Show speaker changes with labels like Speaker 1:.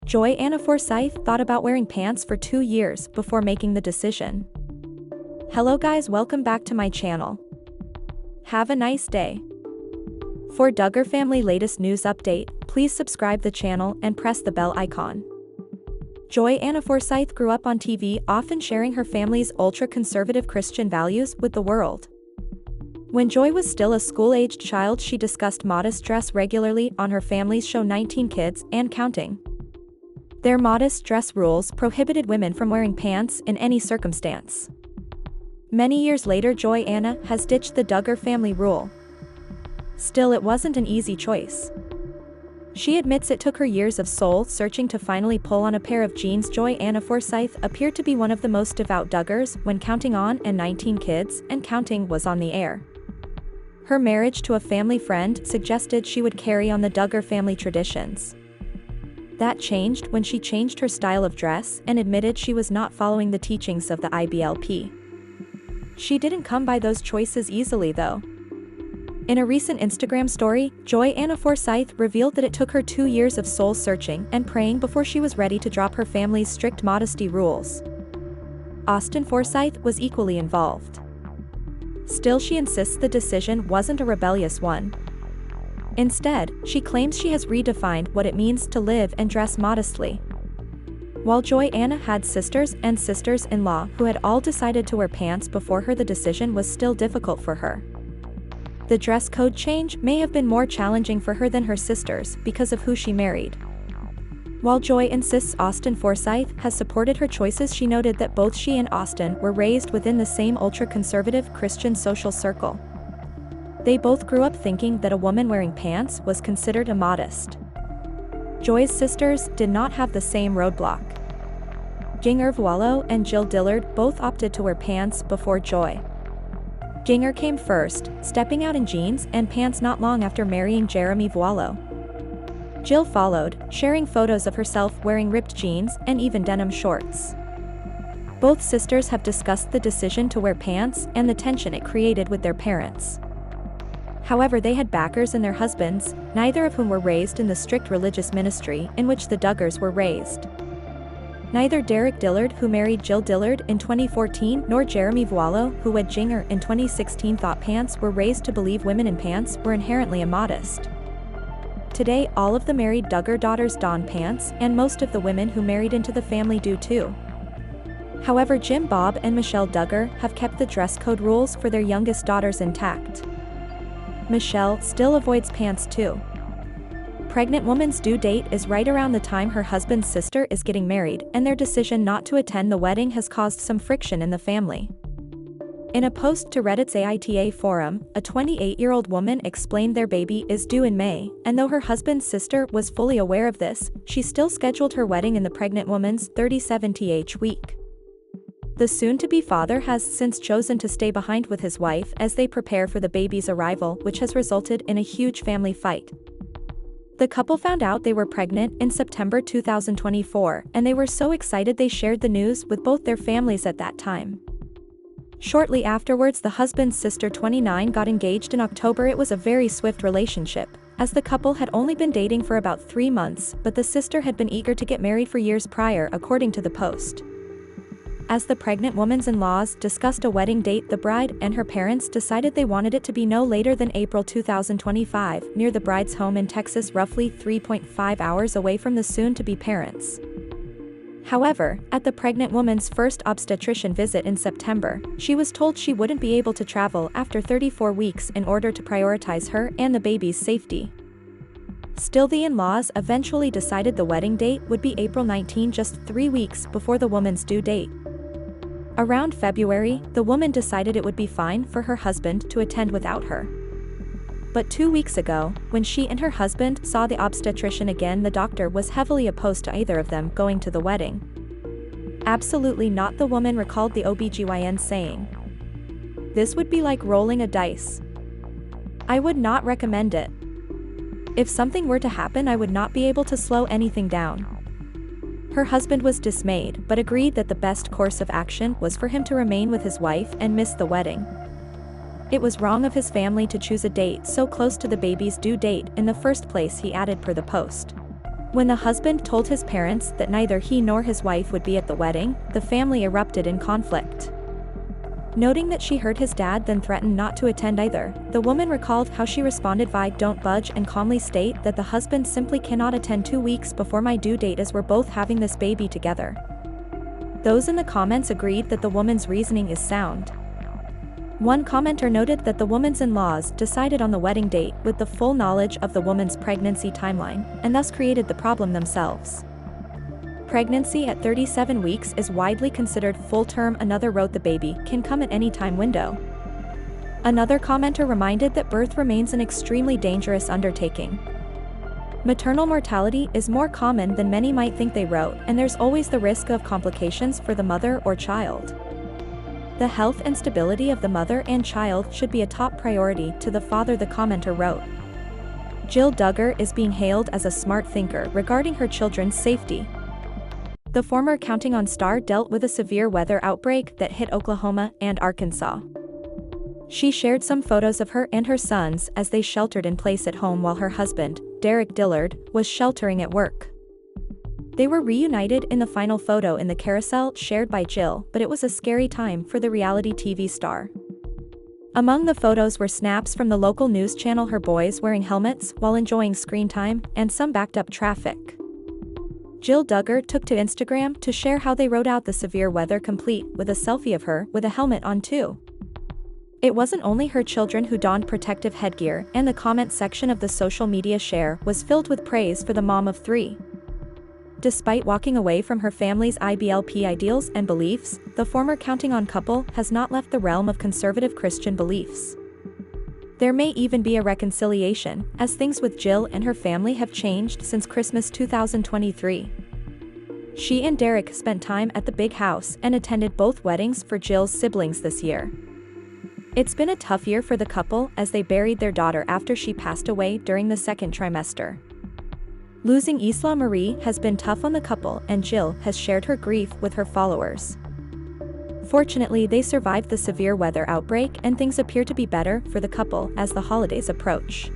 Speaker 1: Joy Anna Forsyth thought about wearing pants for 2 years before making the decision. Hello guys, welcome back to my channel. Have a nice day. For Duggar family latest news update, please subscribe the channel and press the bell icon. Joy Anna Forsyth grew up on TV, often sharing her family's ultra-conservative Christian values with the world. When Joy was still a school-aged child, she discussed modest dress regularly on her family's show 19 Kids and Counting. Their modest dress rules prohibited women from wearing pants in any circumstance. Many years later, Joy Anna has ditched the Duggar family rule. Still, it wasn't an easy choice. She admits it took her years of soul-searching to finally pull on a pair of jeans. Joy Anna Forsyth appeared to be one of the most devout Duggars when Counting On and 19 Kids and Counting was on the air. Her marriage to a family friend suggested she would carry on the Duggar family traditions. That changed when she changed her style of dress and admitted she was not following the teachings of the IBLP. She didn't come by those choices easily though. In a recent Instagram story, Joy Anna Forsyth revealed that it took her 2 years of soul-searching and praying before she was ready to drop her family's strict modesty rules. Austin Forsyth was equally involved. Still, she insists the decision wasn't a rebellious one. Instead, she claims she has redefined what it means to live and dress modestly. While Joy Anna had sisters and sisters-in-law who had all decided to wear pants before her, the decision was still difficult for her. The dress code change may have been more challenging for her than her sisters because of who she married. While Joy insists Austin Forsyth has supported her choices, she noted that both she and Austin were raised within the same ultra-conservative Christian social circle. They both grew up thinking that a woman wearing pants was considered immodest. Joy's sisters did not have the same roadblock. Ginger Vuolo and Jill Dillard both opted to wear pants before Joy. Ginger came first, stepping out in jeans and pants not long after marrying Jeremy Vuolo. Jill followed, sharing photos of herself wearing ripped jeans and even denim shorts. Both sisters have discussed the decision to wear pants and the tension it created with their parents. However, they had backers in their husbands, neither of whom were raised in the strict religious ministry in which the Duggars were raised. Neither Derek Dillard, who married Jill Dillard in 2014, nor Jeremy Vuolo, who wed Ginger in 2016, thought pants were raised to believe women in pants were inherently immodest. Today, all of the married Duggar daughters don pants, and most of the women who married into the family do too. However, Jim Bob and Michelle Duggar have kept the dress code rules for their youngest daughters intact. Michelle still avoids pants too. Pregnant woman's due date is right around the time her husband's sister is getting married, and their decision not to attend the wedding has caused some friction in the family. In a post to Reddit's AITA forum, a 28-year-old woman explained their baby is due in May, and though her husband's sister was fully aware of this, she still scheduled her wedding in the pregnant woman's 37th week. The soon-to-be father has since chosen to stay behind with his wife as they prepare for the baby's arrival, which has resulted in a huge family fight. The couple found out they were pregnant in September 2024, and they were so excited they shared the news with both their families at that time. Shortly afterwards, the husband's sister, 29, got engaged in October. It was a very swift relationship, as the couple had only been dating for about 3 months, but the sister had been eager to get married for years prior, according to the post. As the pregnant woman's in-laws discussed a wedding date, the bride and her parents decided they wanted it to be no later than April 2025, near the bride's home in Texas, roughly 3.5 hours away from the soon-to-be parents. However, at the pregnant woman's first obstetrician visit in September, she was told she wouldn't be able to travel after 34 weeks in order to prioritize her and the baby's safety. Still, the in-laws eventually decided the wedding date would be April 19, just 3 weeks before the woman's due date. Around February, the woman decided it would be fine for her husband to attend without her. But 2 weeks ago, when she and her husband saw the obstetrician again, the doctor was heavily opposed to either of them going to the wedding. Absolutely not, the woman recalled the OBGYN saying. This would be like rolling a dice. I would not recommend it. If something were to happen, I would not be able to slow anything down. Her husband was dismayed, but agreed that the best course of action was for him to remain with his wife and miss the wedding. It was wrong of his family to choose a date so close to the baby's due date in the first place, he added per the post. When the husband told his parents that neither he nor his wife would be at the wedding, the family erupted in conflict. Noting that she heard his dad then threatened not to attend either, the woman recalled how she responded via "don't budge" and calmly state that the husband simply cannot attend 2 weeks before my due date as we're both having this baby together. Those in the comments agreed that the woman's reasoning is sound. One commenter noted that the woman's in-laws decided on the wedding date with the full knowledge of the woman's pregnancy timeline, and thus created the problem themselves. Pregnancy at 37 weeks is widely considered full-term. Another wrote the baby can come at any time window. Another commenter reminded that birth remains an extremely dangerous undertaking. Maternal mortality is more common than many might think, they wrote, and there's always the risk of complications for the mother or child. The health and stability of the mother and child should be a top priority to the father, the commenter wrote. Jill Duggar is being hailed as a smart thinker regarding her children's safety. The former Counting On star dealt with a severe weather outbreak that hit Oklahoma and Arkansas. She shared some photos of her and her sons as they sheltered in place at home while her husband, Derek Dillard, was sheltering at work. They were reunited in the final photo in the carousel shared by Jill, but it was a scary time for the reality TV star. Among the photos were snaps from the local news channel, her boys wearing helmets while enjoying screen time, and some backed up traffic. Jill Duggar took to Instagram to share how they rode out the severe weather, complete with a selfie of her with a helmet on too. It wasn't only her children who donned protective headgear, and the comment section of the social media share was filled with praise for the mom of 3. Despite walking away from her family's IBLP ideals and beliefs, the former Counting On couple has not left the realm of conservative Christian beliefs. There may even be a reconciliation, as things with Jill and her family have changed since Christmas 2023. She and Derek spent time at the big house and attended both weddings for Jill's siblings this year. It's been a tough year for the couple as they buried their daughter after she passed away during the 2nd trimester. Losing Isla Marie has been tough on the couple, and Jill has shared her grief with her followers. Fortunately, they survived the severe weather outbreak, and things appear to be better for the couple as the holidays approach.